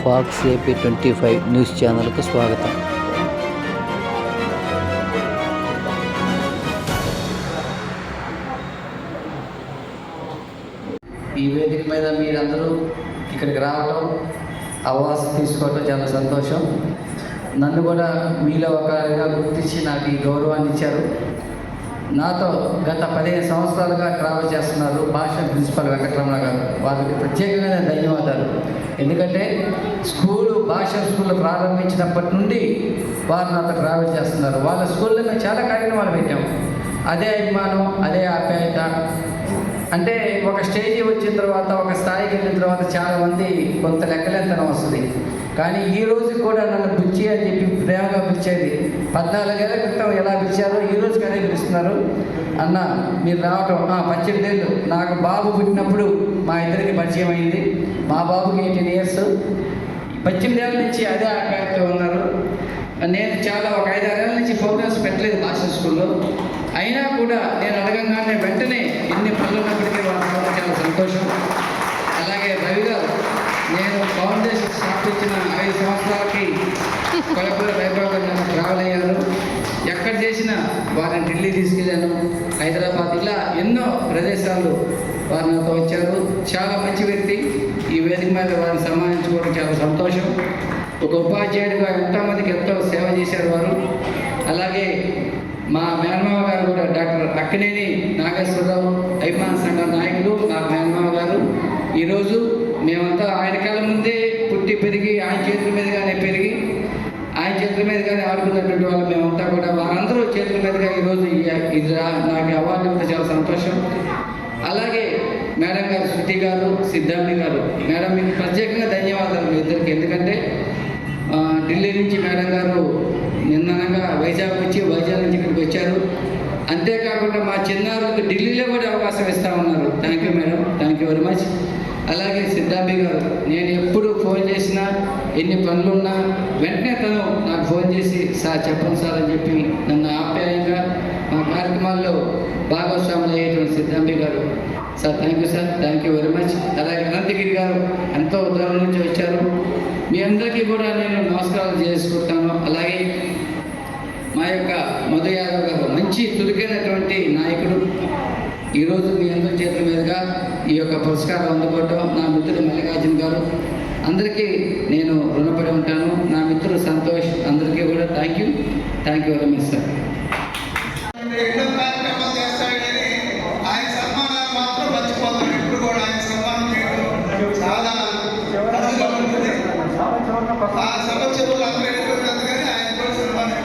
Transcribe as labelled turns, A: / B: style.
A: Pox AP 25 news ఛానల్కు స్వాగతం.
B: ఈ వేదిక మీద మీరందరూ ఇక్కడికి రావటం, అవార్డ్స్ తీసుకోవటం చాలా సంతోషం. నన్ను కూడా మీలో ఒకరిగా గుర్తించి నాకు ఈ గౌరవాన్ని ఇచ్చారు. నాతో గత 15 సంవత్సరాలుగా ట్రావెల్ చేస్తున్నారు భాష ప్రిన్సిపల్ వెంకటరమణ గారు. వారికి ప్రత్యేకమైన ధన్యవాదాలు. ఎందుకంటే భాష స్కూల్ ప్రారంభించినప్పటి నుండి వారు నాతో ట్రావెల్ చేస్తున్నారు. వాళ్ళ స్కూల్లో మేము చాలా కార్యక్రమాలు పెట్టాం. అదే అభిమానం, అదే ఆప్యాయత. అంటే ఒక స్టేజీ వచ్చిన తర్వాత, ఒక స్థాయికి వెళ్ళిన తర్వాత చాలామంది కొంత లెక్కలేంతనం వస్తుంది. కానీ ఈ రోజు కూడా నన్ను బుచ్చి అని చెప్పి ప్రేమగా పిలిచేది 14 ఏళ్ల క్రితం ఎలా పిలిచారో ఈ రోజు కానీ పిలుస్తున్నారు. అన్న మీరు రావటం 18 ఏళ్ళు. నాకు బాబు పుట్టినప్పుడు మా ఇద్దరికి పరిచయం అయింది. మా బాబుకి 18 ఇయర్స్. 18 ఏళ్ళ నుంచి అదే ఆకారంతో ఉన్నారు. నేను ఒక 5-6 ఏళ్ళ నుంచి ప్రోగ్రామ్స్ పెట్టలేదు భాష స్కూల్లో. అయినా కూడా నేను అడగంగానే వెంటనే ఎన్ని పనులు ఉన్నప్పటికీ వాళ్ళు చాలా సంతోషం. అలాగే రవి గారు, నేను ఫౌండేషన్ స్థాపించిన 5 సంవత్సరాలకి కొలపల వైభవంగా ట్రావెల్ అయ్యారు. ఎక్కడ చేసినా వారిని ఢిల్లీ తీసుకెళ్ళాను, హైదరాబాద్, ఇలా ఎన్నో ప్రదేశాలు వారు నాతో వచ్చారు. చాలా మంచి వ్యక్తి. ఈ వేదిక మీద వారిని సన్మానించుకోవడం చాలా సంతోషం. ఒక ఉపాధ్యాయుడిగా ఎంతోమందికి ఎంతో సేవ చేశారు వారు. అలాగే మా మేనమావ గారు కూడా డాక్టర్ అక్కినేని నాగేశ్వరరావు అభిమాన సంఘం నాయకులు. మా మేనమావ గారు ఈరోజు మేమంతా ఆయన కాలం ముందే పుట్టి పెరిగి ఆయన చేతుల మీదుగానే పెరిగి ఆయన చేతుల మీదుగానే ఆడుకున్నటువంటి వాళ్ళు మేమంతా కూడా వారందరూ చేతుల మీదుగా ఈరోజు ఇది నాకు అవార్డు ఇవ్వడం చాలా సంతోషం. అలాగే మేడం గారు శృతి గారు, సిద్ధాంతి గారు, మేడం మీకు ప్రత్యేకంగా ధన్యవాదాలు మీ ఇద్దరికి. ఎందుకంటే ఢిల్లీ నుంచి మేడం గారు నిన్ననగా వైజాగ్ నుంచి ఇక్కడికి వచ్చారు. అంతేకాకుండా మా చిన్నారులకు ఢిల్లీలో కూడా అవకాశం ఇస్తా ఉన్నారు. Thank you madam, thank you very much. అలాగే సిద్ధాంతి గారు, నేను ఎప్పుడు ఫోన్ చేసినా, ఎన్ని పనులున్నా వెంటనే తను నాకు ఫోన్ చేసి సార్ చెప్పండి సార్ అని చెప్పి నన్ను ఆప్యాయంగా మా కార్యక్రమాల్లో భాగస్వాములు అయ్యేటువంటి సిద్ధాంతి గారు, sir thank you sir, thank you very much. అలాగే అనంతగిరి గారు ఎంతో దూరం నుంచి వచ్చారు. మీ అందరికీ కూడా నేను నమస్కారాలు చేసుకుంటాను. అలాగే మా యొక్క మధు యాదవ్ గారు మంచి చురుకైనటువంటి నాయకుడు. ఈరోజు మీ అందరి చేతుల మీదుగా ఈ యొక్క పురస్కారం అందుకోవటం నా మిత్రుడు మల్లికార్జున గారు, అందరికీ నేను రుణపడి ఉంటాను. నా మిత్రుడు సంతోష్, అందరికీ కూడా thank you very much sir.
C: ఆ సంవత్సరంలో అందరూ కానీ ఆయన కూడా సన్మానం